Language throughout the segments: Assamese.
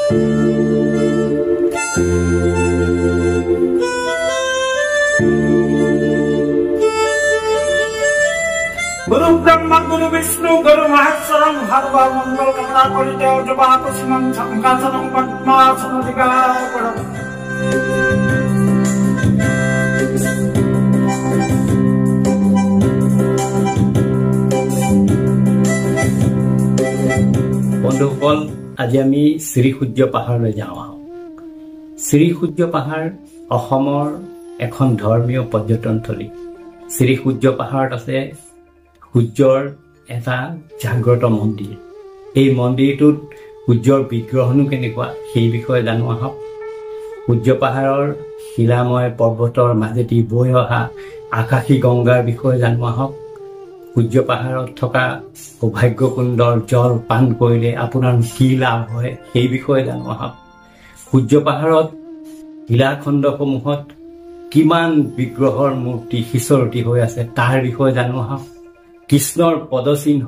गुरु ब्रह्मा गुरु विष्णु गुरु महेश्वरं हर बार मंगल कामना करिते जपाकुसुमं संकासनं पद्मासनधिकारं বন্ধুসকল আজি আমি শ্ৰী সূৰ্য পাহাৰলৈ যাওঁ। শ্ৰী সূৰ্য পাহাৰ অসমৰ এখন ধৰ্মীয় পৰ্যটনস্থলী। শ্ৰী সূৰ্য পাহাৰত আছে সূৰ্যৰ এটা জাগ্ৰত মন্দিৰ। এই মন্দিৰটোত সূৰ্যৰ বিগ্ৰহনো কেনেকুৱা সেই বিষয়ে জানো আহক। সূৰ্য পাহাৰৰ শিলাময় পৰ্বতৰ মাজেদি বৈ অহা আকাশী গংগাৰ বিষয়ে জানো আহক। সূৰ্য পাহাৰত থকা সৌভাগ্যকুণ্ডৰ জল পান কৰিলে আপোনাৰ কি লাভ হয় সেই বিষয়ে জানো আহক। সূৰ্য পাহাৰত শিলাখণ্ডসমূহত কিমান বিগ্ৰহৰ মূৰ্তি সিঁচৰতি হৈ আছে তাৰ বিষয়ে জানো আহক। কৃষ্ণৰ পদচিহ্ন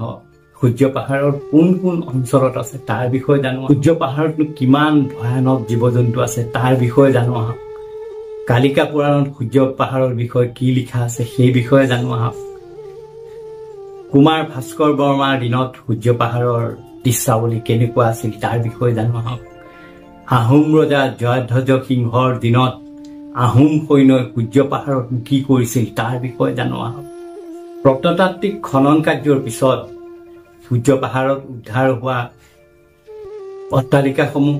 সূৰ্য পাহাৰৰ কোন কোন অঞ্চলত আছে তাৰ বিষয়ে জানো। সূৰ্য পাহাৰতনো কিমান ভয়ানক জীৱ জন্তু আছে তাৰ বিষয়ে জানো আহক। কালিকা পুৰাণত সূৰ্য পাহাৰৰ বিষয়ে কি লিখা আছে সেই বিষয়ে জানো আহক। কুমাৰ ভাস্কৰ বৰ্মাৰ দিনত সূৰ্য পাহাৰৰ দৃশ্যাৱলী কেনেকুৱা আছিল তাৰ বিষয়ে জানো আহক। আহোম ৰজা জয়ধ্বজ সিংহৰ দিনত আহোম সৈন্যই সূৰ্য পাহাৰত কি কৰিছিল তাৰ বিষয়ে জানো আহক। প্ৰত্নতাত্ত্বিক খনন কাৰ্যৰ পিছত সূৰ্য পাহাৰত উদ্ধাৰ হোৱা অট্টালিকাসমূহ,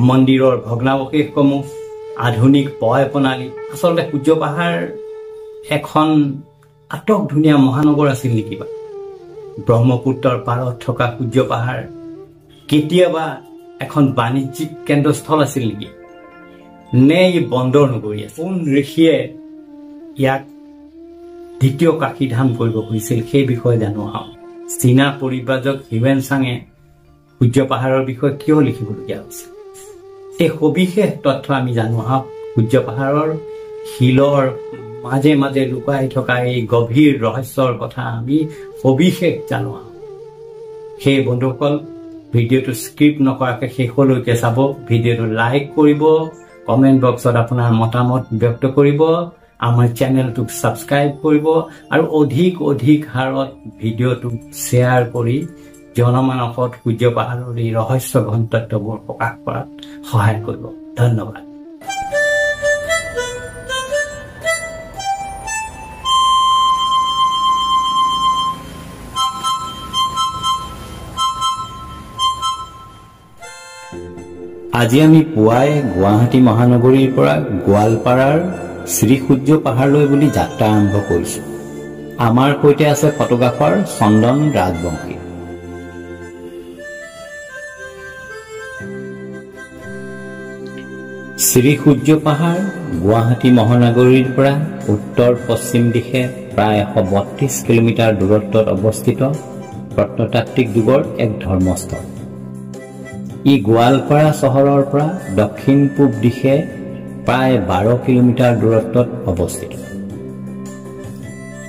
মন্দিৰৰ ভগ্নাৱশেষসমূহ, আধুনিক পয় প্ৰণালী, আচলতে সূৰ্য পাহাৰ এখন আটক ধুনীয়া মহানগৰ আছিল নেকি বা? ব্ৰহ্মপুত্ৰৰ পাৰত থকা সূৰ্য পাহাৰ কেতিয়াবা এখন বাণিজ্যিক কেন্দ্ৰস্থল আছিল নেকি? নে ই বন্দৰ নগৰী আছিল? কোন ঋষিয়ে ইয়াক দ্বিতীয় কাশীধাম কৰিব খুজিছিল সেই বিষয়ে জানো আহক। চীনা পৰিব্ৰাজক হিউৱেন চাঙে সূৰ্য পাহাৰৰ বিষয়ে কিয় লিখিবলগীয়া হৈছিল এই সবিশেষ তথ্য আমি জানো আহক। সূৰ্য পাহাৰৰ শিলৰ মাজে মাজে লুকাই থকা এই গভীৰ ৰহস্যৰ কথা আমি সবিশেষ জানো আহক। সেই বন্ধুসকল ভিডিঅ'টো স্ক্ৰিপ্ট নকৰাকৈ শেষলৈকে চাব। ভিডিঅ'টো লাইক কৰিব, কমেণ্ট বক্সত আপোনাৰ মতামত ব্যক্ত কৰিব, আমাৰ চেনেলটোক ছাবস্ক্ৰাইব কৰিব আৰু অধিক অধিক হাৰত ভিডিঅ'টো শ্বেয়াৰ কৰি জনমানসত সূৰ্য পাহাৰৰ এই ৰহস্য ঘন তথ্যবোৰ প্ৰকাশ কৰাত সহায় কৰিব। ধন্যবাদ। আজি আমি পুৱাই গুৱাহাটী মহানগৰীৰ পৰা গোৱালপাৰাৰ শ্ৰী সূৰ্য পাহাৰলৈ বুলি যাত্ৰা আৰম্ভ কৰিছো। আমাৰ সৈতে আছে ফটোগ্ৰাফাৰ চন্দন ৰাজবংশী। শ্ৰী সূৰ্য পাহাৰ গুৱাহাটী মহানগৰীৰ পৰা উত্তৰ পশ্চিম দিশে প্ৰায় 132 কিলোমিটাৰ দূৰত্বত অৱস্থিত প্ৰত্নতাত্ত্বিক যুগৰ এক ধৰ্মস্থল। ই গোৱালপাৰা চহৰৰ পৰা দক্ষিণ পূব দিশে প্ৰায় 12 কিলোমিটাৰ দূৰত্বত অৱস্থিত।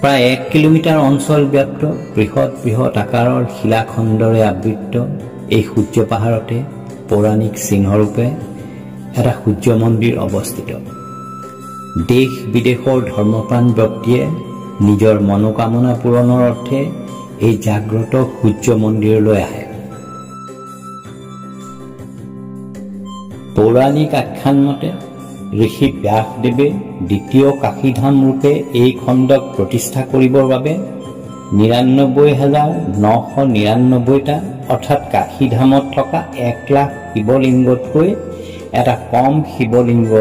প্ৰায় 1 কিলোমিটাৰ অঞ্চল ব্যাপ্ত বৃহৎ বৃহৎ আকাৰৰ শিলাখণ্ডৰে আবৃত এই সূৰ্য পাহাৰতে পৌৰাণিক চিহ্নৰূপে এটা সূৰ্য মন্দিৰ অৱস্থিত। দেশ বিদেশৰ ধৰ্মপ্ৰাণ ব্যক্তিয়ে নিজৰ মনোকামনা পূৰণৰ অৰ্থে এই জাগ্ৰত সূৰ্য মন্দিৰলৈ আহে। পৌৰাণিক আখ্যান মতে ঋষি ব্যাসদেৱে দ্বিতীয় কাশীধাম ৰূপে এই খণ্ডক প্ৰতিষ্ঠা কৰিবৰ বাবে ৯৯,৯৯৯টা অৰ্থাৎ কাশীধামত থকা 1,00,000 শিৱলিংগতকৈ এটা কম শিৱলিংগ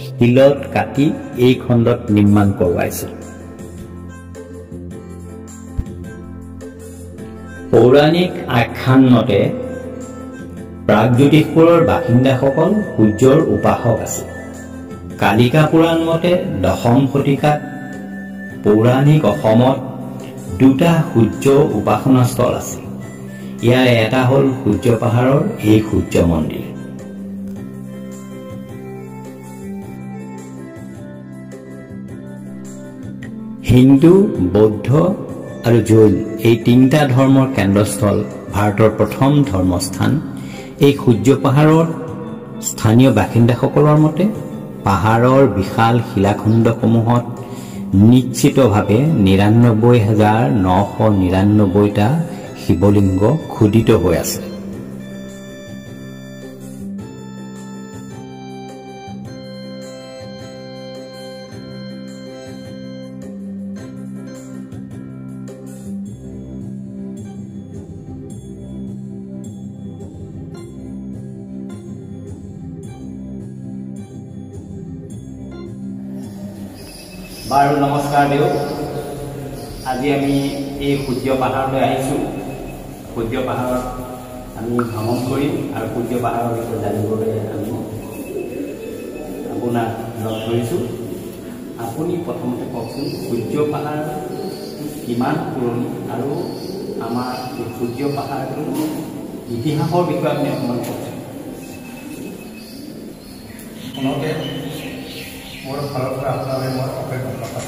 শিলত কাটি এই খণ্ডত নিৰ্মাণ কৰোৱাইছিল। পৌৰাণিক আখ্যান মতে প্ৰাগজ্যোতিষপুৰৰ বাসিন্দাসকল সূৰ্যৰ উপাসক আছিল। কালিকা পুৰাণ মতে 10ম শতিকাত পৌৰাণিক অসমত 2টা সূৰ্য উপাসনাস্থল আছিল। ইয়াৰ এটা হ'ল সূৰ্য পাহাৰৰ এই সূৰ্য মন্দিৰ। হিন্দু, বৌদ্ধ আৰু জৈন এই 3টা ধৰ্মৰ কেন্দ্ৰস্থল ভাৰতৰ প্ৰথম ধৰ্মস্থান এই সূৰ্য পাহাৰৰ স্থানীয় বাসিন্দাসকলৰ মতে পাহাৰৰ বিশাল শিলাখণ্ডসমূহত নিশ্চিতভাৱে ৯৯,৯৯৯টা শিৱলিংগ খোদিত হৈ আছে। বাৰু নমস্কাৰ দেউ, আজি আমি এই সূৰ্য পাহাৰলৈ আহিছোঁ। সূৰ্য পাহাৰত আমি ভ্ৰমণ কৰিম আৰু সূৰ্য পাহাৰৰ বিষয়ে জানিবলৈ আমি আপোনাক লগ ধৰিছোঁ। আপুনি প্ৰথমতে কওকচোন সূৰ্য পাহাৰ কিমান পুৰণি আৰু আমাৰ এই সূৰ্য পাহাৰটোৰ ইতিহাসৰ বিষয়ে আপুনি অকণমান কওকচোন। মোৰ ফালৰ পৰা আপোনালৈ মই অশেষ ধন্যবাদ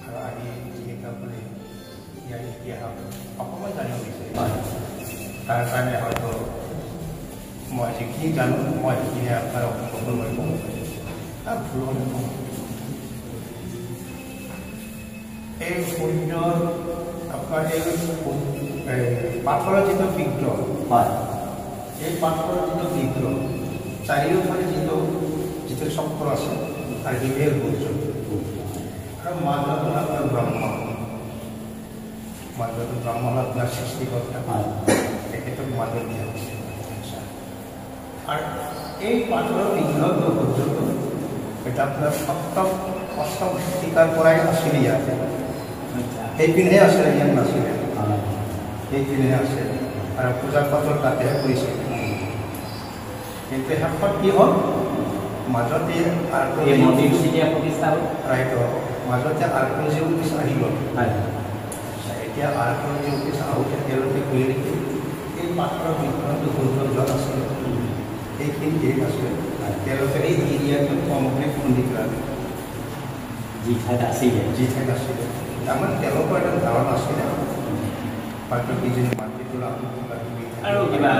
আৰু আজি যিহেতু আপুনি ইয়াৰ ইতিহাস অকণমান জানিব বিচাৰিছে তাৰ কাৰণে হয়তো মই যিখিনি জানো মই সেইখিনি আপোনাৰ অসম্ভৱ মই ক'ব পাৰিম আৰু ভুল হ'লে ক'ম। এই সূৰ্যৰ আপোনাৰ এই পাথৰৰ যিটো বিগ্ৰহ হয়, এই পাথৰৰ যিটো বিগ্ৰহ চাৰিওফালে যিটো চক্ৰ আছে আৰু হিমেল সূৰ্য আৰু মাজত আপোনাৰ ব্ৰহ্ম আপোনাৰ সৃষ্টিকৰ্তা তেখেতক মাজত দিয়া হৈছে। আৰু এই পাথৰৰ বিগ্ৰহটো সূৰ্যটো এটা আপোনাৰ অষ্টম শতিকাৰ পৰাই আছিলে ইয়াতে, সেইপিনেহে আছিলে, ইয়াত নাছিলে, সেইপিনেহে আছে আৰু পূজা পাঠৰ তাতেহে কৰিছিল। কিন্তু শেষত কি হ'ল মাজতে মাজতে আৰ্কলজি অফিচ আহি গ'ল। এতিয়া আৰ্কলজি অফিচ আহোঁতে তেওঁলোকে কৰি নেকি এই পাথৰৰ বিগ্ৰহটো সূৰ্য য'ত আছিলে সেইখিনি হেৰি আছিলে তেওঁলোকে এই এৰিয়াটো কমপ্লিট খুন্দি পেলালে যি ঠাইত আছিলে তাৰমানে তেওঁলোকৰ এটা ধাৰণা আছিলে হয়তো কিজনী মাটি তোলা আৰু কিবা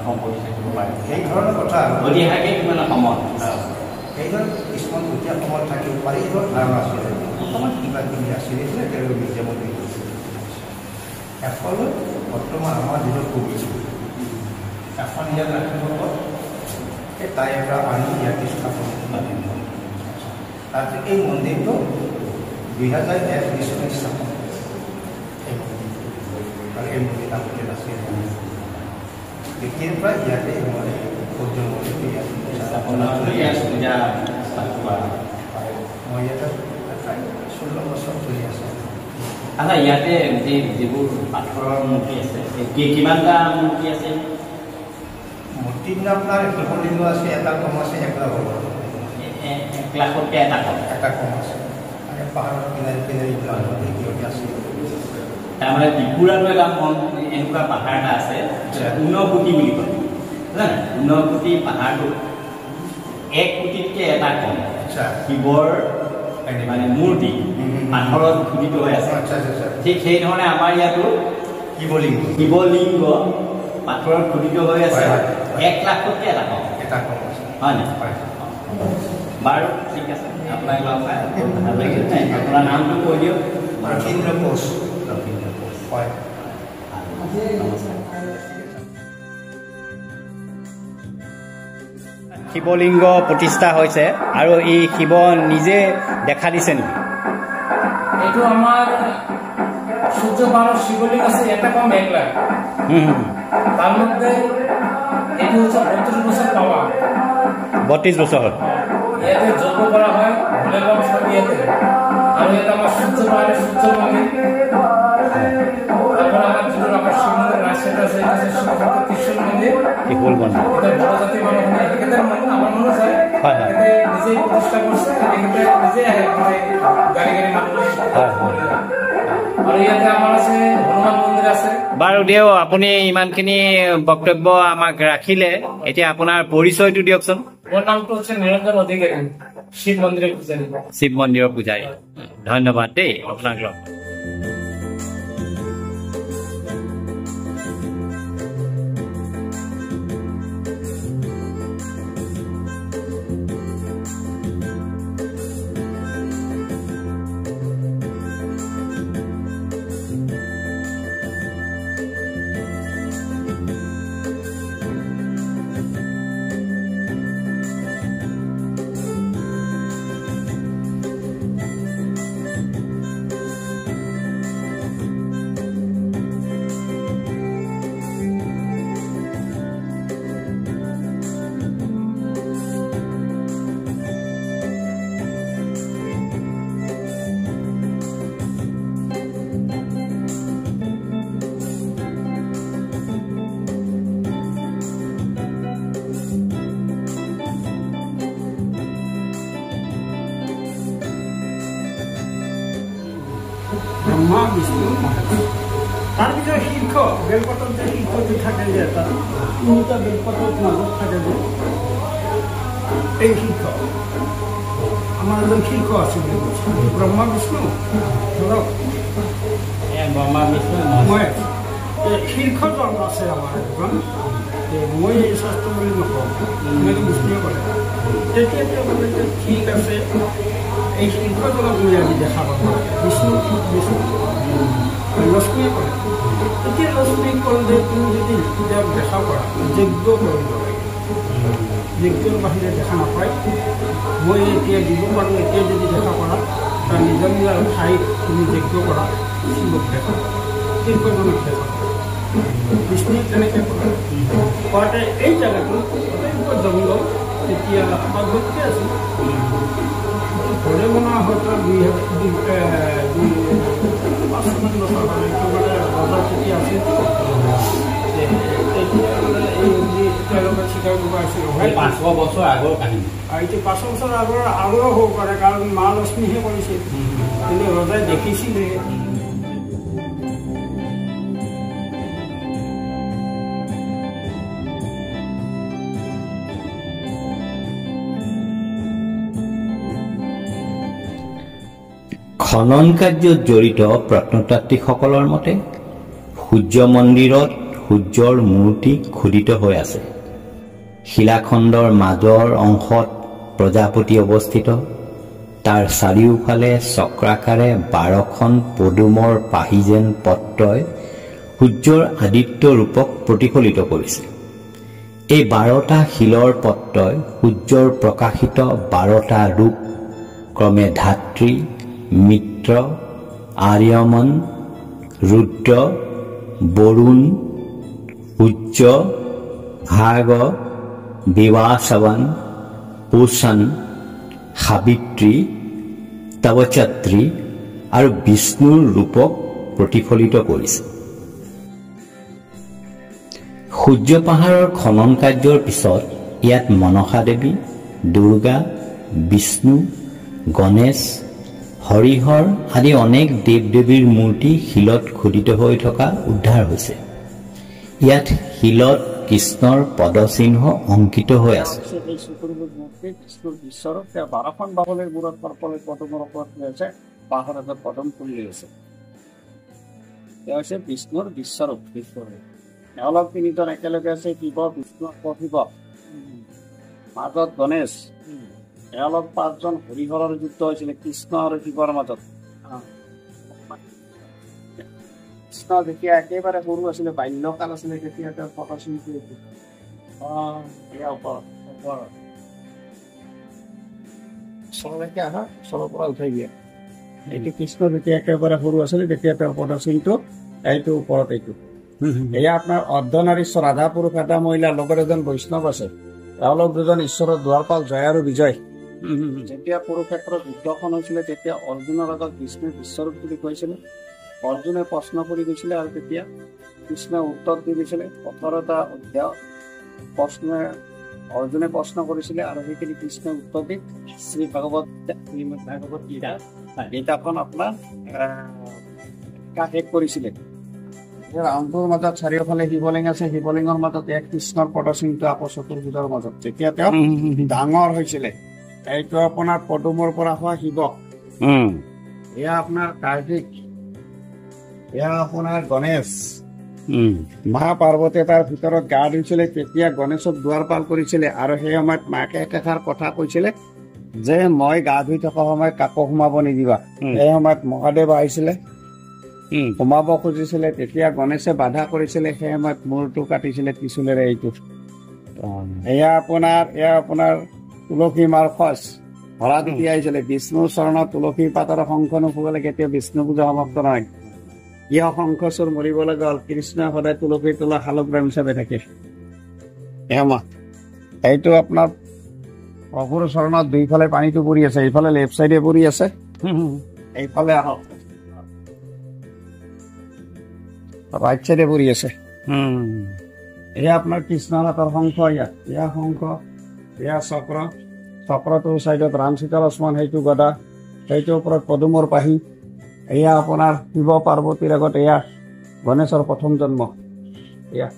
সম্পত্তি থাকিব পাৰে, সেই ধৰণৰ কথা ঐতিহাসিক কিমান সময় সেইধৰণ কিছুমান গোটেই সময় থাকিব পাৰে, এই ধৰণৰ ধাৰণা আছিলে অকণমান কিবা কিবি আছিলে তেওঁলোকে মিউজিয়ামত দি কৰিছে। এফালে বৰ্তমান আমাৰ যিটো কবি এখন ইয়াত ৰাখিব সেই তাইৰ পৰা আনি ইয়াতে স্থাপন তাৰপিছত এই মন্দিৰটো 2001 চনত স্থাপন এই মন্দিৰটো আৰু এই মন্দিৰ আগতে নাছিল। তেতিয়াৰ পৰা ইয়াতে মই সূৰ্য মন্দিৰটো ইয়াত মই ইয়াতে 16 বছৰ চলি আছোঁ। আচ্ছা, ইয়াতে যিবোৰ পাথৰৰ মূৰ্তি আছে কিমানটা মূৰ্তি আছে? মূৰ্তিবিলাক আপোনাৰ শিৱলিংগ আছে, এটা কম আছে, 1 লাখ হ'ব, 1 লাখতকৈ এটা কম আছে। মানে পাহাৰৰ কিনাৰি এইবিলাক আছে। তাৰমানে ত্ৰিপুৰাটো এটা এনেকুৱা পাহাৰ এটা আছে ঊনকোটি বুলি কয়, ঊনকোটি পাহাৰটো 1 কোটিতকৈ এটা কম শিৱৰ মানে মূৰ্তি পাথৰত খোদিত হৈ আছে। ঠিক সেইধৰণে আমাৰ ইয়াতো শিৱলিংগ পাথৰত খোদিত হৈ আছে 1 লাখতকৈ এটা কম হয় নাই? বাৰু ঠিক আছে, আপোনাক লগ পাই ভাল লাগিল। আপোনাৰ নামটো কৈ দিয়ক। লক্ষীন্দ্ৰ কোচ। হয়, শিৱলিংগ প্ৰতিষ্ঠা হৈছে আৰু এই শিৱ নিজে দেখা দিছে নেকি? এইটো আমাৰ সূর্য পাহাড়ের শিবলিঙ্গ আছে এটা কম 1 লাখ। তার মধ্যে এটি হচ্ছে 32 বছর পাওয়া। 32 বছর এতে যজ্ঞ করা হয় ভোলেবাবা সঙ্গীতে। আর এটা আমার সূর্য পাহাড়ের সূর্য মন্দির। তারপর আমার যেটা আমার শিবমন্দির রাজশাহী আছে শিবমন্দির ত্রিশূল মন্দির। কি বলবো না? এটা বড় জাতি মানে এখানে আমার মনে হয় এতে নিজেই প্রতিষ্ঠা করছে এখানে নিজে গাড়ি মানুষ আর ইয়াতে আমার আছে হনুমান মন্দির আছে। বাৰু দিয়ক, আপুনি ইমানখিনি বক্তব্য আমাক ৰাখিলে, এতিয়া আপোনাৰ পৰিচয়টো দিয়কচোন। মোৰ নামটো হচ্ছে নিৰঞ্জন অধিকাৰী, শিৱ মন্দিৰৰ পূজাৰী। শিৱ মন্দিৰৰ পূজাৰী, ধন্যবাদ দেই আপোনাক। ব্ৰহ্মা বিষ্ণু মহেশ। তাৰ ভিতৰত শীৰ্ষ বেলপাতত যে শীৰ্ষটো থাকে যে এটা তিনিটা বেলপাতৰ মাজত থাকে যে এই শীৰ্ষ আমাৰ এজন শীৰ্ষ আছে বুলি কৈছে। ব্ৰহ্মা বিষ্ণু ধৰক ব্ৰহ্মা বিষ্ণু মহেশ শীৰ্ষজন আছে আমাৰ এজন। মই এই শাস্ত্ৰ বুলি নকওঁ, এনেকৈ বিষ্ণুৱে ক'লে। তেতিয়া তেওঁ ক'লে যে ঠিক আছে, এই শীৰ্ষজনক মই আজি দেখা পাব লাগে। বিষ্ণু লক্ষ্মীয়ে ক'লে। তেতিয়া লক্ষ্মীক ক'লে যে তুমি যদি তেওঁক দেখা কৰা যজ্ঞ কৰিব লাগে, যজ্ঞৰ বাহিৰে দেখা নাপায়। মই এতিয়া দিব পাৰোঁ, এতিয়া যদি দেখা কৰা তাৰ নিজৰ নিজৰ ঠাইত তুমি যজ্ঞ কৰা, শিৱক দেখা শীৰ্ষজনক দেখা। বিষ্ণুৱে তেনেকৈ ক'লে। কোৱাতে এই জেগাটো অত্যন্ত জংঘল, তেতিয়া পাৰ্বতী আছিল। ঘৰে বনোৱা হয়তো 5-6 বছৰ মানে ৰজা তেতিয়া আছিল। তেতিয়া মানে এই তেওঁলোকে চিকাৰ কৰিব আহিছিল। 500 বছৰ আগৰ কাহিনী। এইটো 500 বছৰ আগৰো হ'ব পাৰে, কাৰণ মা লক্ষ্মীহে কৰিছিল, কিন্তু ৰজাই দেখিছিলে। খনন কাৰ্যত জড়িত প্ৰত্নতাত্ত্বিকসকলৰ মতে সূৰ্য মন্দিৰত সূৰ্যৰ মূৰ্তি খোদিত হৈ আছে। শিলাখণ্ডৰ মাজৰ অংশত প্ৰজাপতি অৱস্থিত। তাৰ চাৰিওফালে চক্ৰাকাৰে 12খন পদুমৰ পাহি যেন পত্ৰই সূৰ্যৰ আদিত্য ৰূপক প্ৰতিফলিত কৰিছে। এই 12টা শিলৰ পত্ৰই সূৰ্যৰ প্ৰকাশিত 12টা ৰূপ ক্ৰমে ধাত্ৰী, মিত্ৰ, আৰ্যমন, ৰুদ্ৰ, বৰুণ, সূৰ্য, ভাৰ্গ, বিবাসৱন, পোষণ, সাবিত্ৰী, তৱচাত্ৰী আৰু বিষ্ণুৰ ৰূপক প্ৰতিফলিত কৰিছে। সূৰ্য পাহাৰৰ খনন কাৰ্যৰ পিছত ইয়াত মনসা দেৱী, দুৰ্গা, বিষ্ণু, গণেশ, হৰিহৰ আদি অনেক দেৱ দেৱীৰ মূৰ্তি শিলত খোদিত হৈ থকা উদ্ধাৰ হৈছে। ইয়াত শিলত কৃষ্ণৰ পদচিহ্ন অংকিত হৈ আছে। এই চতুৰ্ভুজ মূৰ্তি কৃষ্ণৰ বিশ্বৰূপ, তেওঁ 12খন বাবুলিৰ মূৰত পৰপলে পদুমৰ ওপৰত ৰৈছে, পাহাৰৰ এটা পদম ফুলি আছে। তেওঁ হৈছে বিষ্ণুৰ বিশ্বৰূপ। এওঁলোক তিনিজন একেলগে আছে, শিৱ, বিষ্ণু আৰু শিৱ, মাজত গণেশ। এওঁলোক 5জন হৰিহৰৰ যুদ্ধ হৈছিলে কৃষ্ণ আৰু শিৱৰ মাজত। কৃষ্ণ যেতিয়া একেবাৰে সৰু আছিলে, বাল্যকাল আছিলে, তেতিয়া তেওঁ পদচিহ্ন ওচৰলৈকে আহা, ওচৰৰ পৰা উঠাই দিয়ে। এইটো কৃষ্ণ যেতিয়া একেবাৰে সৰু আছিলে, তেতিয়া তেওঁৰ পদচিহ্নটো এইটো ওপৰত। এইটো এয়া আপোনাৰ অৰ্ধনাৰীশ্বৰ, আধা পুৰুষ এটা মহিলা, লগত এজন বৈষ্ণৱ আছে। এওঁলোক দুজন ঈশ্বৰৰ দুৱাৰপাল জয় আৰু বিজয়। যেতিয়া কুৰুক্ষেত্ৰৰ যুদ্ধখন হৈছিলে, তেতিয়া অৰ্জুনৰ আগত বিষ্ণুৰ বিশ্বৰূপ বুলি কৈছিলে। অৰ্জুনে প্ৰশ্ন কৰি গৈছিলে আৰু তেতিয়া কৃষ্ণই উত্তৰ দি গৈছিলে। 18টা অধ্যায় অৰ্জুনে প্ৰশ্ন কৰিছিলে আৰু সেইখিনি কৃষ্ণই উত্তৰ দি শ্ৰীমদ ভাগৱত গীতাখন আপোনাৰ শেষ কৰিছিলে। ৰামটোৰ মাজত চাৰিওফালে শিৱলিংগ আছে, শিৱলিংগৰ মাজত এক কৃষ্ণৰ পদচিহ্ন আকৌ চতুৰ্ভুজৰ মাজত। যেতিয়া তেওঁ ডাঙৰ হৈছিলে, এইটো আপোনাৰ পদুমৰ পৰা হোৱা শিৱ, এয়া আপোনাৰ কাৰ্তিক, এয়া আপোনাৰ গণেশ। মা পাৰ্বতী তাৰ ভিতৰত গা ধুইছিলে, তেতিয়া গণেশক দুৱাৰপাল কৰিছিলে আৰু সেই সময়ত মাকে একেষাৰ কথা কৈছিলে যে মই গা ধুই থকা সময়ত কাকো সোমাব নিদিবা। সেই সময়ত মহাদেৱ আহিছিলে, সোমাব খুজিছিলে, তেতিয়া গণেশে বাধা কৰিছিলে। সেই সময়ত মূৰটো কাটিছিলে ত্ৰিশূলেৰে। এইটো এয়া আপোনাৰ তুলসী মাৰ খচ ধৰা দি আহিছিলে। বিষ্ণুৰ চৰণত তুলসী পাতৰ শংখ নুফুগলে কেতিয়া বিষ্ণু পূজা সমাপ্ত নহয়। কিয় শংখচুৰ মৰিবলৈ গ'ল? কৃষ্ণই সদায় তুলসী তোলা শালগ্ৰাম হিচাপে থাকে। এইটো আপোনাৰ প্ৰভুৰ চৰণত দুইফালে পানীটো পৰি আছে, এইফালে লেফ্ট চাইডে পৰি আছে, এইফালে আহক ৰাইট চাইডে পৰি আছে। এয়া আপোনাৰ কৃষ্ণৰ হাতৰ শংখ, এয়া শংখ, এয়া চক্ৰ, চক্ৰটোৰ চাইডত ৰাম, সীতা, লক্ষ্মণ, সেইটো গদা, সেইটোৰ ওপৰত পদুমৰ পাহি, এয়া আপোনাৰ শিৱ পাৰ্বতীৰ আগত এয়া গণেশৰ প্ৰথম জন্ম। এয়া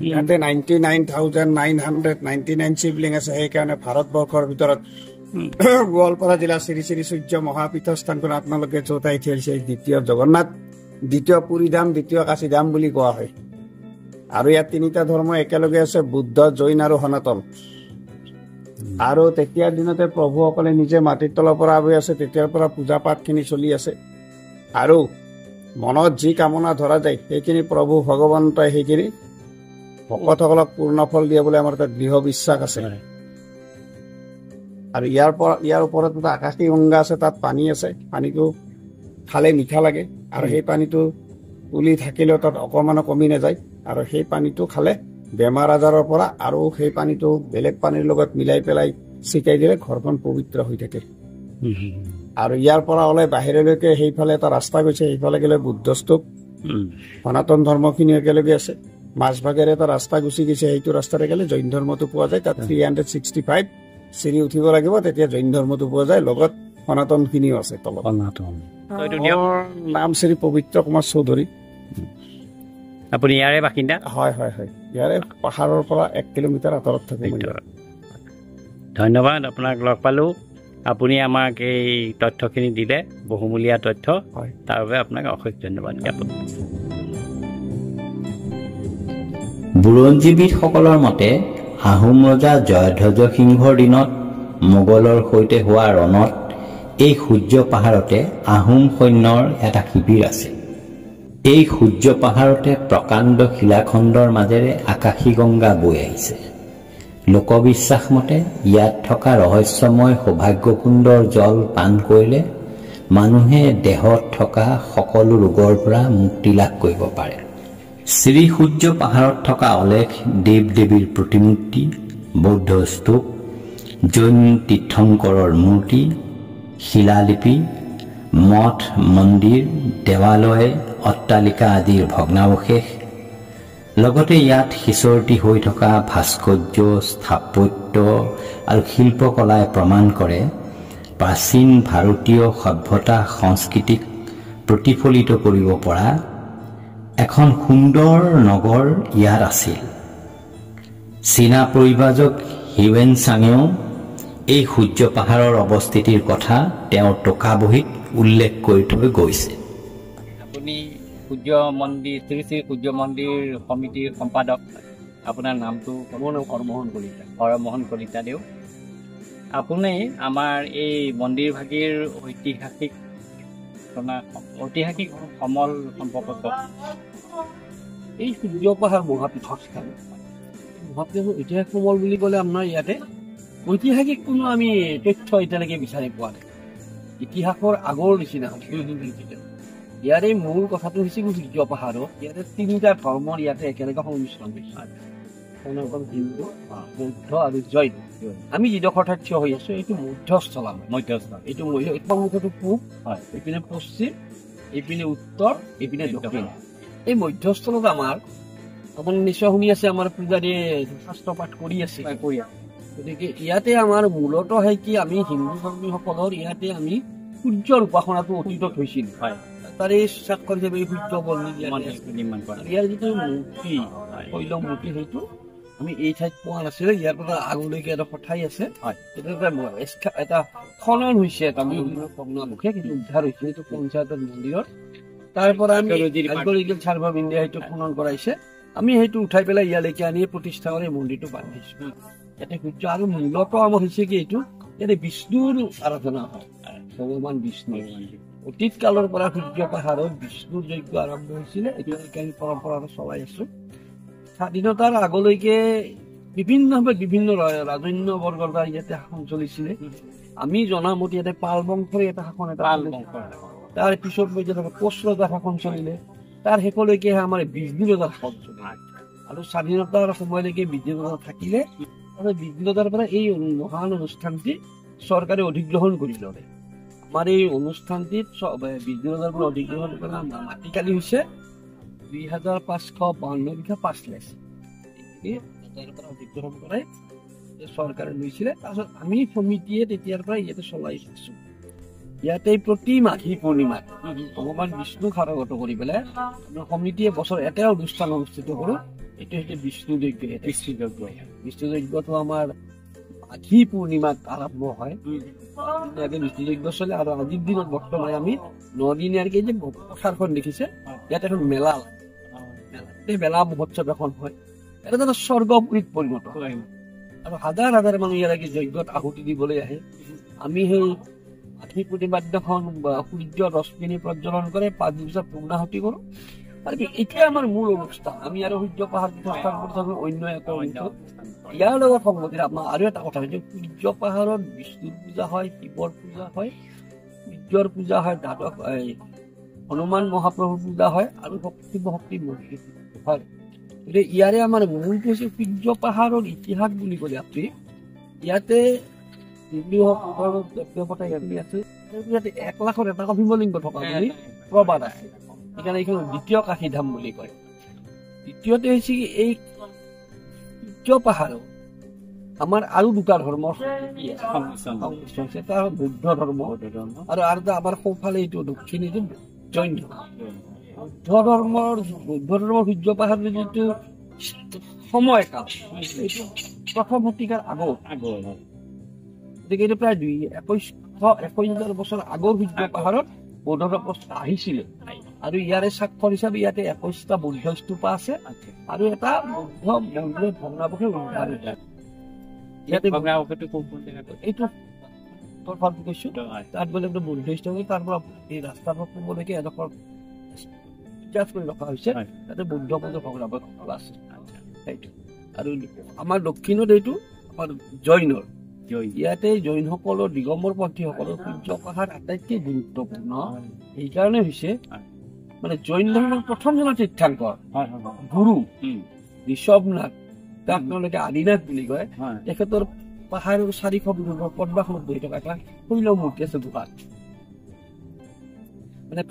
ইয়াতে 99,999 শিৱলিংগ আছে। সেইকাৰণে ভাৰতবৰ্ষৰ ভিতৰত গোৱালপাৰা জিলা শ্ৰী শ্ৰী সূৰ্য মহাপীঠৰ স্থানখন আপোনালোকে য'ত আহি থৈছে দ্বিতীয় জগন্নাথ, দ্বিতীয় পুৰী ধাম, দ্বিতীয় কাশী ধাম বুলি কোৱা হয়। আৰু ইয়াত তিনিটা ধৰ্ম একেলগে আছে, বুদ্ধ, জৈন আৰু সনাতন। আৰু তেতিয়াৰ দিনতে প্ৰভুসকলে নিজে মাটিৰ তলৰ পৰা আহি আছে, তেতিয়াৰ পৰা পূজা পাঠখিনি চলি আছে। আৰু মনত যি কামনা ধৰা যায় সেইখিনি প্ৰভু ভগৱন্তই সেইখিনি ভকতসকলক পূৰ্ণ ফল দিয়ে বুলি আমাৰ তাত দৃঢ় বিশ্বাস আছে। আৰু ইয়াৰ ওপৰত এটা আকাশী গংগা আছে, তাত পানী আছে। পানীটো খালে মিঠা লাগে আৰু সেই পানীটো তুলি থাকিলেও তাত অকণমানো কমি নাযায়। আৰু সেই পানীটো খালে বেমাৰ আজাৰৰ পৰা আৰু সেই পানীটো বেলেগ পানীৰ লগত মিলাই পেলাই ছিটাই দিলে ঘৰখন পবিত্ৰ হৈ থাকে। আৰু ইয়াৰ পৰা ওলাই বাহিৰলৈকে সেইফালে এটা ৰাস্তা গৈছে, সেইফালে গ'লে বুদ্ধ স্তূপ, সনাতন ধৰ্মখিনি একেলগে আছে। মাজভাগেৰে এটা ৰাস্তা গুচি গৈছে, সেইটো ৰাস্তাৰে গ'লে জৈন ধৰ্মটো পোৱা যায়। তাত 365 চিৰি উঠিব লাগিব, তেতিয়া জৈন ধৰ্মটো পোৱা যায়। লগত সনাতনখিনিও আছে তলত। নাম শ্ৰী পবিত্ৰ কুমাৰ চৌধুৰী। আপুনি ইয়াৰে বাসিন্দা? হয় হয় হয়, ইয়াৰে পাহাৰৰ পৰা 1 কিলোমিটাৰ আঁতৰত থাকোঁ। ধন্যবাদ, আপোনাক লগ পালোঁ। আপুনি আমাক এই তথ্যখিনি দিলে, বহুমূলীয়া তথ্য। হয়, তাৰ বাবে আপোনাক অশেষ ধন্যবাদ জ্ঞাপন। বুৰঞ্জীবিদসকলৰ মতে আহোম ৰজা জয়ধ্বজ সিংহৰ দিনত মোগলৰ সৈতে হোৱা ৰণত এই সূৰ্য পাহাৰতে আহোম সৈন্যৰ এটা শিবিৰ আছে। এই সূৰ্য পাহাৰতে প্ৰকাণ্ড শিলাখণ্ডৰ মাজেৰে আকাশী গংগা বৈ আহিছে। লোকবিশ্বাস মতে ইয়াত থকা ৰহস্যময় সৌভাগ্যকুণ্ডৰ জল পান কৰিলে মানুহে দেহত থকা সকলো ৰোগৰ পৰা মুক্তি লাভ কৰিব পাৰে। শ্ৰী সূৰ্য পাহাৰত থকা অলেখ দেৱ দেৱীৰ প্ৰতিমূৰ্তি, বৌদ্ধ স্তূপ, জৈন তীৰ্থংকৰৰ মূৰ্তি, শিলালিপি, মঠ মন্দিৰ, দেৱালয়, অট্টালিকা আদিৰ ভগ্নাৱশেষ, লগতে ইয়াত সিঁচৰতি হৈ থকা ভাস্কৰ্য, স্থাপত্য আৰু শিল্পকলাই প্ৰমাণ কৰে প্ৰাচীন ভাৰতীয় সভ্যতা সংস্কৃতিক প্ৰতিফলিত কৰিব পৰা এখন সুন্দৰ নগৰ ইয়াত আছিল। চীনা পৰিব্ৰাজক হিউৱেন চাঙেও এই সূৰ্য পাহাৰৰ অৱস্থিতিৰ কথা তেওঁৰ টকা বহীত উল্লেখ কৰি থৈ গৈছে। আপুনি সূৰ্য মন্দিৰ, শ্ৰী শ্ৰী সূৰ্য মন্দিৰ সমিতিৰ সম্পাদক, আপোনাৰ নামটো? হৰমোহন কলিতা। হৰমোহন কলিতা দেও। আপুনি আমাৰ এই মন্দিৰভাগীৰ ঐতিহাসিক সমল সম্পৰ্কত এই সূৰ্য পাহাৰ মহাপীঠৰ স্থান। মহাপীঠৰ ঐতিহাসিক সমল বুলি ক'লে আপোনাৰ ইয়াতে ঐতিহাসিক কোনো আমি তথ্য এতিয়ালৈকে বিচাৰি পোৱা নাই। ইতিহাসৰ আগৰ নিচিনা ইয়াৰে মূল কথাটো হৈছে সূৰ্য পাহাৰত ইয়াতে 3টা ধৰ্মৰ ইয়াতে একেলগে সংমিশ্ৰণ হৈছে। হিন্দু, বৌদ্ধ আৰু জৈন। আমি যিডোখৰ ঠাইত থিয় হৈ আছো এইটো মধ্যস্থল। এইটো মুখতো পূব, এইপিনে পশ্চিম, এইপিনে উত্তৰ, এইপিনে দক্ষিণ। এই মধ্যস্থলত আমাৰ আপুনি নিশ্চয় শুনি আছে, আমাৰ পূজাৰীয়ে শাস্ত্ৰ পাঠ কৰি আছে। গতিকে ইয়াতে আমাৰ মূলত হয় কি, আমি হিন্দু ধৰ্মীসকলৰ ইয়াতে আমি সূৰ্যৰ উপাসনাটো অতীতত হৈছিল। তাৰে স্বাক্ষৰ হিচাপে সূৰ্য নিৰ্মাণ কৰা। ইয়াৰ যিটো মূৰ্তি, শৈল মূৰ্তি, সেইটো আমি এই ঠাইত পোৱা নাছিলে। ইয়াৰ পৰা আগলৈকে এডোখৰ ঠাই আছে, এটা খনন হৈছে, এটা ভগ্নাৱশেষ কিন্তু উদ্ধাৰ হৈছে। এইটো পঞ্চায়তৰ মন্দিৰত। তাৰ পৰা আমি আৰ্কিঅলজিকেল চাৰ্ভে অফ ইণ্ডিয়া সেইটো খনন কৰাইছে। আমি সেইটো উঠাই পেলাই ইয়ালৈকে আনি প্ৰতিষ্ঠা কৰি মন্দিৰটো বান্ধিছো। ইয়াতে সূৰ্য আৰু মূলত আমাৰ হৈছে কি, এইটো ইয়াতে বিষ্ণুৰ আৰাধনা হয়, ভগৱান বিষ্ণু। অতীত কালৰ পৰা সূৰ্য পাহাৰত বিষ্ণুৰ যজ্ঞ আৰম্ভ হৈছিলে। এতিয়ালৈকে আমি পৰম্পৰাটো চলাই আছো। স্বাধীনতাৰ আগলৈকে বিভিন্ন ৰাজন্য বৰ্গৰ দ্বাৰা ইয়াতে শাসন চলিছিলে। আমি জনামতে ইয়াতে পাল বংশৰ এটা শাসন, তাৰ পিছত কোচ ৰজাৰ শাসন চলিলে। তাৰ শেষলৈকে আমাৰ বিষ্ণু ৰজাৰ শাসন চলিলে। আৰু স্বাধীনতাৰ সময়লৈকে বিষ্ণু ৰজা থাকিলে। আৰু বিষ্ণু ৰজাৰ পৰা এই মহান অনুষ্ঠানটি চৰকাৰে অধিগ্ৰহণ কৰি ল'লে। আমাৰ এই অনুষ্ঠানটিত বিষ্ণু ৰজাৰ পৰা অধিগ্ৰহণ কৰা মাটিকালি হৈছে 2552 বিঘা 5 লাখ। অধিগ্ৰহণ কৰাই চৰকাৰে লৈছিলে। তাৰপিছত আমি সমিতিয়ে তেতিয়াৰ পৰা ইয়াতে চলাই আছো। ইয়াতে প্ৰতি মাঘী পূৰ্ণিমাত ভগৱান বিষ্ণুক স্বাগত কৰি পেলাই সমিতিয়ে বছৰ এটাই অনুষ্ঠান অনুষ্ঠিত কৰোঁ। এইটো হৈছে বিষ্ণু যজ্ঞ। বিষ্ণু যজ্ঞটো আমাৰ মাঘী পূৰ্ণিমাত আৰম্ভ হয়। ইয়াতে বিষ্ণু যজ্ঞ চলে আৰু আজিৰ দিনত বৰ্তমান আমি 9 দিনীয়াকৈ যে পথাৰখন দেখিছে ইয়াতে এখন মেলা, এই মেলা মহোৎসৱ এখন হয়। এটা এটা স্বৰ্গপুৰীত পৰিণত হয় আৰু হাজাৰ হাজাৰ মানুহ ইয়ালৈকে যজ্ঞত আহুতি দিবলৈ আহে। আমি সেই মাঘী পূৰ্ণিমাৰ দিনাখন সূৰ্য ৰশ্মিনী প্ৰজ্বলন কৰে, 5 দিন পিছত পূৰ্ণাহুতি কৰোঁ। আৰু এতিয়া আমাৰ মূল অনুষ্ঠান আমি আৰু সূৰ্য পাহাৰ তীৰ্থস্থান কৰি অন্য এটা অনুষ্ঠান। ইয়াৰ লগত সংগতি আমাৰ আৰু এটা কথা হৈছে সূৰ্য পাহাৰত বিষ্ণুৰ পূজা হয়, শিৱৰ পূজা হয়, সূৰ্যৰ পূজা হয়, দ্বাদশ হনুমান মহাপ্ৰভুৰ পূজা হয় আৰু শিৱ শক্তি মন্দিৰ হয়। গতিকে ইয়াৰে আমাৰ মূলটো হৈছে সূৰ্য পাহাৰৰ ইতিহাস বুলি ক'লে আপুনি ইয়াতে আছে 1 লাখৰ এটা শিৱলিংগ থকা বুলি প্ৰবাদ আছে। সেইকাৰণে এইখন দ্বিতীয় কাশীধাম বুলি কয়। দ্বিতীয়তে হৈছে কি এই সূৰ্য পাহাৰত আমাৰ আৰু দুটা ধৰ্মৰ সংমিশ্ৰণ আছে। এটা বৌদ্ধ ধৰ্ম আৰু এটা আমাৰ সোঁফালে এইটো দক্ষিণ এইটো জৈন ধৰ্ম। বৌদ্ধ ধৰ্মৰ সূৰ্য পাহাৰৰ যিটো সময়কাল এইটো 1ম শতিকাৰ আগৰ, গতিকে এইটো প্ৰায় 21,000 বছৰ আগৰ সূৰ্য পাহাৰত বৌদ্ধ ধৰ্ম আহিছিলে। আৰু ইয়াৰে স্বাক্ষৰ হিচাপে ইয়াতে 21টা বৌদ্ধ স্তূপা আছে আৰু এটা বৌদ্ধ মন্দিৰৰ ভগ্নাৱশেষ উদ্ধাৰ হৈছে। ইয়াতে এইটো কৈছো তাত বোলে বৌদ্ধ স্তূপ, তাৰ পৰা এই ৰাস্তাৰ পূবলৈকে এডোখৰ কৰি ৰখা হৈছে, তাতে বৌদ্ধ ভগ্নাৱশেষ আছে সেইটো। আৰু আমাৰ দক্ষিণত এইটো আমাৰ জৈনৰ, ইয়াতে জৈনসকলৰ দিগম্বৰপন্থীসকলৰ সূৰ্য পাহাৰ আটাইতকৈ গুৰুত্বপূৰ্ণ। সেইকাৰণে হৈছে মানে জৈন ধৰ্মৰ প্ৰথমজন তীৰ্থংকৰ গুৰু ঋষভনাথ, তাক তেওঁলোকে আদিনাথ বুলি কয়। তেখেতৰ পাহাৰৰ 400 মিটাৰ পদ্মাসনত বহি থকা এটা শৈল মূৰ্তি আছে গুহাত, মানে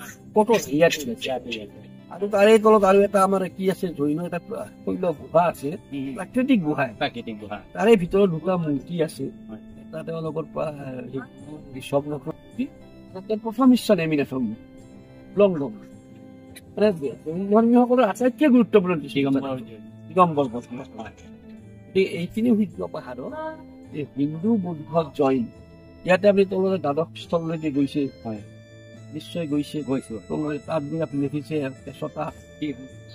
আৰু তাৰে তলত আৰু এটা আমাৰ কি আছে জৈনৰ এটা শৈল গুহা আছে, প্ৰাকৃতিক গুহা। তাৰে ভিতৰত 2টা মূৰ্তি আছে। এটা তেওঁলোকৰ ঋষভনাথৰ মূৰ্তি, প্ৰথম ঈশ্বৰ নেমিনাথৰ মূৰ্তি লংগম, মানে ধৰ্মীয়সকলৰ আটাইতকৈ গুৰুত্বপূৰ্ণ দিগম্বৰ। এইখিনি সূৰ্য পাহাৰৰ হিন্দু বৌদ্ধ জৈন ইয়াতে আপুনি তলতে দ্বাদশ স্থললৈকে গৈছে, নিশ্চয় গৈছে। তাত গৈ আপুনি দেখিছে 6টা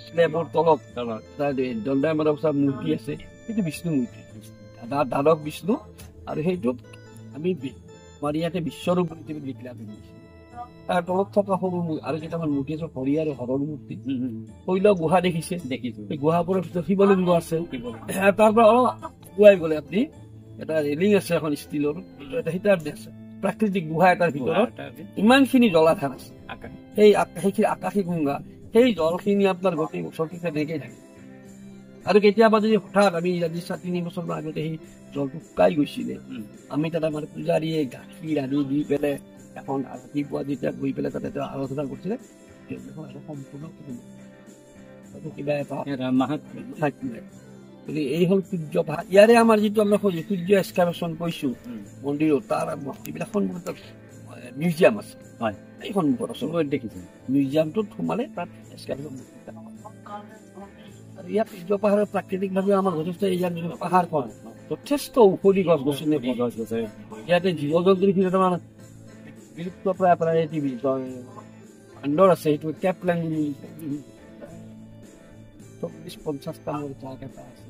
স্লেবৰ তলত দণ্ডায়মান মূৰ্তি আছে, সেইটো বিষ্ণু মূৰ্তি, দ্বাদশ বিষ্ণু। আৰু সেইটোক আমি আমাৰ ইয়াতে বিশ্বৰূপ বুলি লিখিলে আপুনি তাৰ তলত থকা সৰু আৰু কেইটামান মূৰ্তি আছে, হৰি আৰু হৰৰ মূৰ্তি। শৈল গুহা দেখিছে, সেই গুহাবোৰৰ ভিতৰত শিৱলিংগ আছে। তাৰ পৰা অলপ গুৱাই গ'লে আপুনি এটা ৰেলিং আছে এখন ষ্টীলৰ, এটা হিটাৰ আছে, প্ৰাকৃতিক গুহা এটাৰ ভিতৰত ইমানখিনি জলাধাৰ আছে। সেইখিনি আকাশী গংগা, সেই জলখিনি আপোনাৰ গোটেই ওচৰতে তেনেকেই থাকে। আৰু কেতিয়াবা যদি হঠাৎ আমি আজি 3 বছৰমান আগতে সেই জলটো শুকাই গৈছিলে, আমি তাত আমাৰ পূজাৰীয়ে গাখীৰ আনি দি পেলাই এখন ৰাতিপুৱা যেতিয়া গৈ পেলাই তাতে আলোচনা কৰিছিলে, সম্পূৰ্ণ কিবা এটা এই হ'ল সূৰ্য পাহাৰ। ইয়াৰে আমাৰ যিটো আমি সূৰ্য এক্সকাভেশ্যন কৰিছো মন্দিৰত, তাৰ মূৰ্তিবিলাক সন্মুখত মিউজিয়াম আছে, এই সন্মুখত দেখিছো। মিউজিয়ামটোত সোমালে তাত এক্সকাভেশ্যন। আৰু ইয়াত সূৰ্য পাহাৰৰ প্ৰাকৃতিকভাৱে আমাৰ যথেষ্ট ইয়াত পাহাৰখন যথেষ্ট ঔষধি গছ গছনি, ইয়াতে জীৱ জন্তুৰ ভিতৰত আমাৰ বিলুপ্ত প্ৰায় বান্দৰ আছে, সেইটো কেপলেন 40-50টা জাত এটা আছে।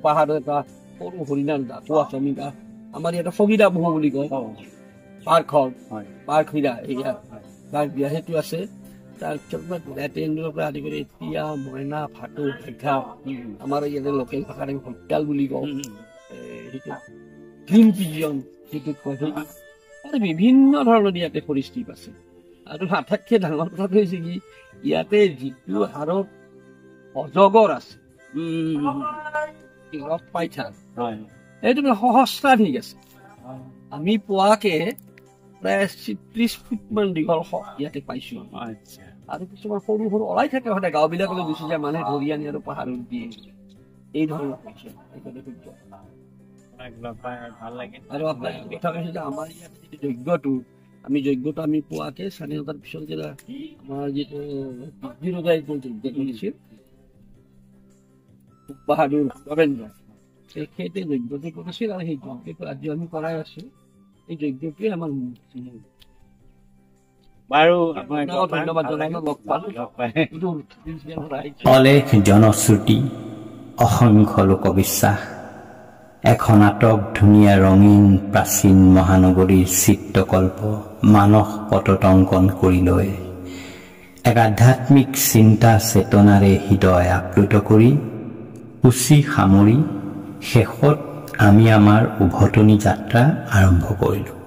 পাহাৰৰ এটা সৰু হৰিণাৰ জাতো আছে। আমাৰ ইয়াতে সগিৰা বহু বুলি কয়, পাৰ্কহিৰা তাৰ বিয়া সেইটো আছে। তাৰপিছত লেটেণ্ডৰ পৰা আদি কৰি এতিয়া মইনা, ভাটৌ, ঘেঘা, আমাৰ ইয়াতে লোকেল ভাষাত আমি হত্যাল বুলি কওঁ, সেইটো গ্ৰীণ পিজন সেইটোত কয়। আৰু বিভিন্ন ধৰণৰ ইয়াতে সৰীসৃপ আছে। আৰু আটাইতকৈ ডাঙৰ কথাটো হৈছে কি, ইয়াতে যিটো হাৰত অজগৰ আছে, পাইথান, এইটো সহস্ৰাধিক আছে। আমি পোৱাকে প্ৰায় 30 ফুটমান দীঘল ইয়াতে পাইছো। আৰু কিছুমান সৰু সৰু ওলাই থাকে সদায়, গাঁওবিলাকলৈ গুচি যায় মানুহে ধৰি আনি আৰু পাহাৰত দিয়ে, এই ধৰণৰ পাইছে। ভাল লাগে আৰু আপোনাৰ কথা কৈছে যে আমাৰ ইয়াত যিটো যজ্ঞটো আমি পোৱাকে স্বাধীনতাৰ পিছত যে আমাৰ যিটো বিৰোধাই যজ্ঞ কৰিছিল বাহাদুৰ ৰবেন্দ্ৰ তেখেতে যজ্ঞটো কৰিছিল আৰু সেই যজ্ঞটো আজি আমি কৰাই আছো এই যজ্ঞটোৱে আমাৰ বাৰু ধন্যবাদ জনাই লগ পালো অলেখ জনশ্ৰুতি অসংখ্য লোকবিশ্বাস এখন আটক ধুনীয়া ৰঙীন প্ৰাচীন মহানগৰীৰ চিত্ৰকল্প মানস পটত অংকন কৰি লৈ এক আধ্যাত্মিক চিন্তা চেতনাৰে হৃদয় আপ্লুত কৰি সূচী সামৰি শেষত আমি আমাৰ উভতনি যাত্ৰা আৰম্ভ কৰিলোঁ।